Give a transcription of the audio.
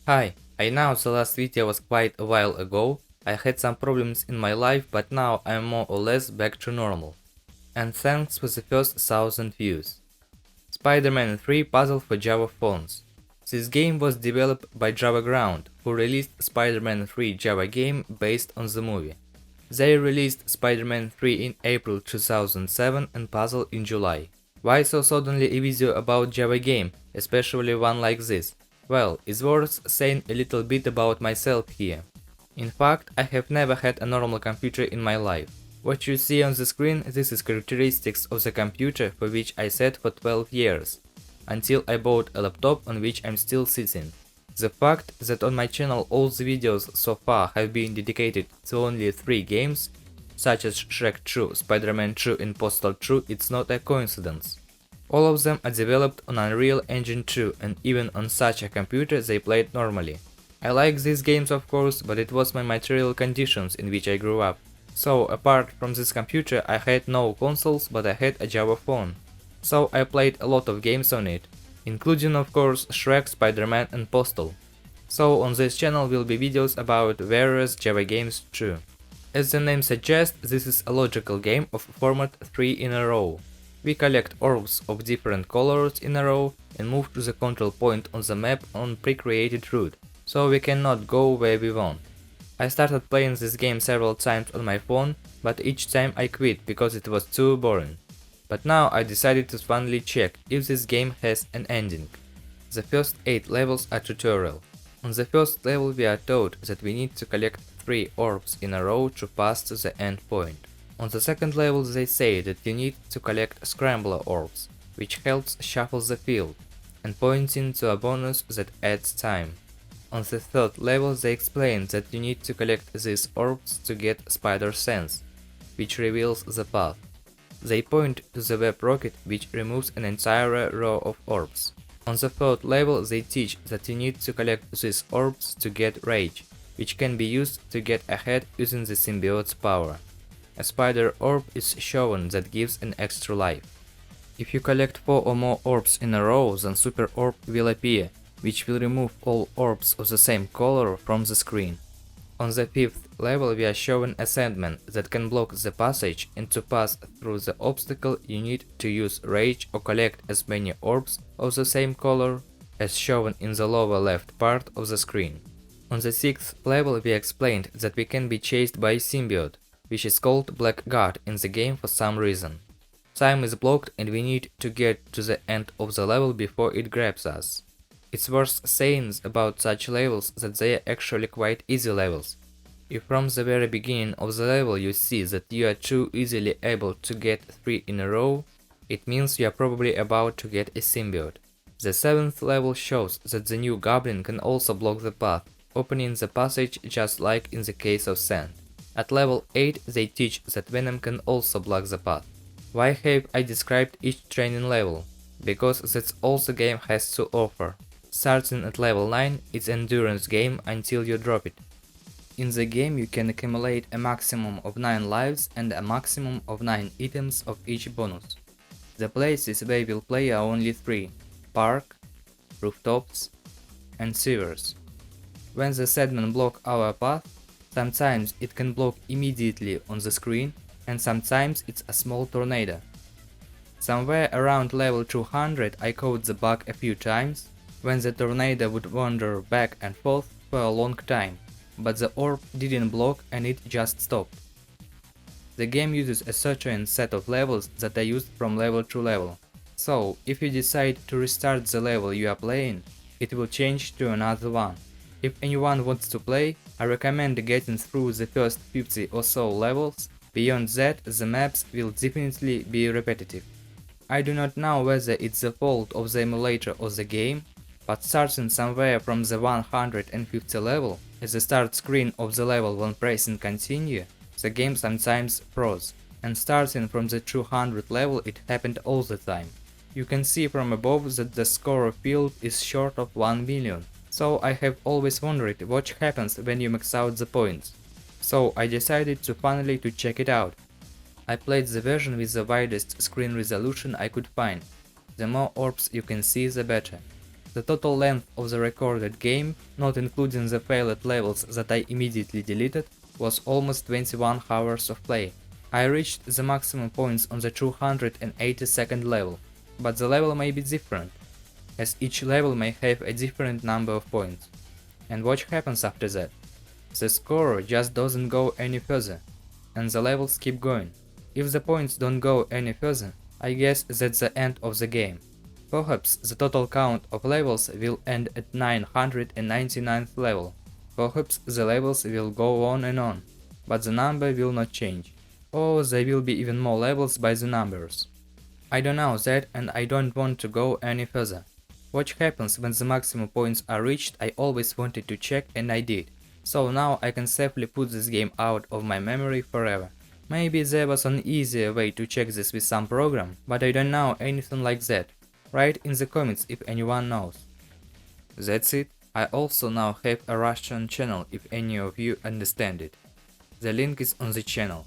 Hi, I know the last video was quite a while ago. I had some problems in my life, but now I'm more or less back to normal. And thanks for the first 1000 views. Spider-Man 3 puzzle for Java phones. This game was developed by Java Ground, who released Spider-Man 3 Java game based on the movie. They released Spider-Man 3 in April 2007 and puzzle in July. Why so suddenly a video about Java game, especially one like this? Well, it's worth saying a little bit about myself here. In fact, I have never had a normal computer in my life. What you see on the screen, this is characteristics of the computer for which I sat for 12 years, until I bought a laptop on which I'm still sitting. The fact that on my channel all the videos so far have been dedicated to only 3 games, such as Shrek 2, Spider-Man 2 and Postal 2, it's not a coincidence. All of them are developed on Unreal Engine 2 and even on such a computer they played normally. I like these games of course, but it was my material conditions in which I grew up. So apart from this computer I had no consoles, but I had a Java phone. So I played a lot of games on it, including of course Shrek, Spider-Man and Postal. So on this channel will be videos about various Java games too. As the name suggests, this is a logical game of format 3 in a row. We collect orbs of different colors in a row and move to the control point on the map on pre-created route, so we cannot go where we want. I started playing this game several times on my phone, but each time I quit because it was too boring. But now I decided to finally check if this game has an ending. The first 8 levels are tutorial. On the first level we are told that we need to collect 3 orbs in a row to pass to the end point. On the second level they say that you need to collect scrambler orbs, which helps shuffle the field, and pointing to a bonus that adds time. On the third level they explain that you need to collect these orbs to get spider sense, which reveals the path. They point to the web rocket, which removes an entire row of orbs. On the third level they teach that you need to collect these orbs to get rage, which can be used to get ahead using the symbiote's power. A spider orb is shown that gives an extra life. If you collect 4 or more orbs in a row, then super orb will appear, which will remove all orbs of the same color from the screen. On the 5th level we are shown a sandman that can block the passage, and to pass through the obstacle you need to use rage or collect as many orbs of the same color as shown in the lower left part of the screen. On the 6th level we explained that we can be chased by a symbiote, which is called Black God in the game for some reason. Time is blocked and we need to get to the end of the level before it grabs us. It's worth saying about such levels that they are actually quite easy levels. If from the very beginning of the level you see that you are too easily able to get 3 in a row, it means you are probably about to get a symbiote. The 7th level shows that the new goblin can also block the path, opening the passage just like in the case of sand. At level 8 they teach that Venom can also block the path. Why have I described each training level? Because that's all the game has to offer. Starting at level 9, it's an endurance game until you drop it. In the game you can accumulate a maximum of 9 lives and a maximum of 9 items of each bonus. The places where we'll play are only 3: park, rooftops, and sewers. When the Sandman block our path, sometimes it can block immediately on the screen, and sometimes it's a small tornado. Somewhere around level 200 I caught the bug a few times, when the tornado would wander back and forth for a long time, but the orb didn't block and it just stopped. The game uses a certain set of levels that are used from level to level, so if you decide to restart the level you are playing, it will change to another one. If anyone wants to play, I recommend getting through the first 50 or so levels. Beyond that, the maps will definitely be repetitive. I do not know whether it's the fault of the emulator or the game, but starting somewhere from the 150 level, at the start screen of the level when pressing continue, the game sometimes froze, and starting from the 200 level it happened all the time. You can see from above that the score field is short of 1 million, so I have always wondered what happens when you max out the points. So I decided to finally check it out. I played the version with the widest screen resolution I could find. The more orbs you can see, the better. The total length of the recorded game, not including the failed levels that I immediately deleted, was almost 21 hours of play. I reached the maximum points on the 282nd level, but the level may be different, as each level may have a different number of points. And what happens after that? The score just doesn't go any further, and the levels keep going. If the points don't go any further, I guess that's the end of the game. Perhaps the total count of levels will end at 999th level. Perhaps the levels will go on, but the number will not change. Or there will be even more levels by the numbers. I don't know that, and I don't want to go any further. What happens when the maximum points are reached, I always wanted to check, and I did. So now I can safely put this game out of my memory forever. Maybe there was an easier way to check this with some program, but I don't know anything like that. Write in the comments if anyone knows. That's it. I also now have a Russian channel if any of you understand it. The link is on the channel.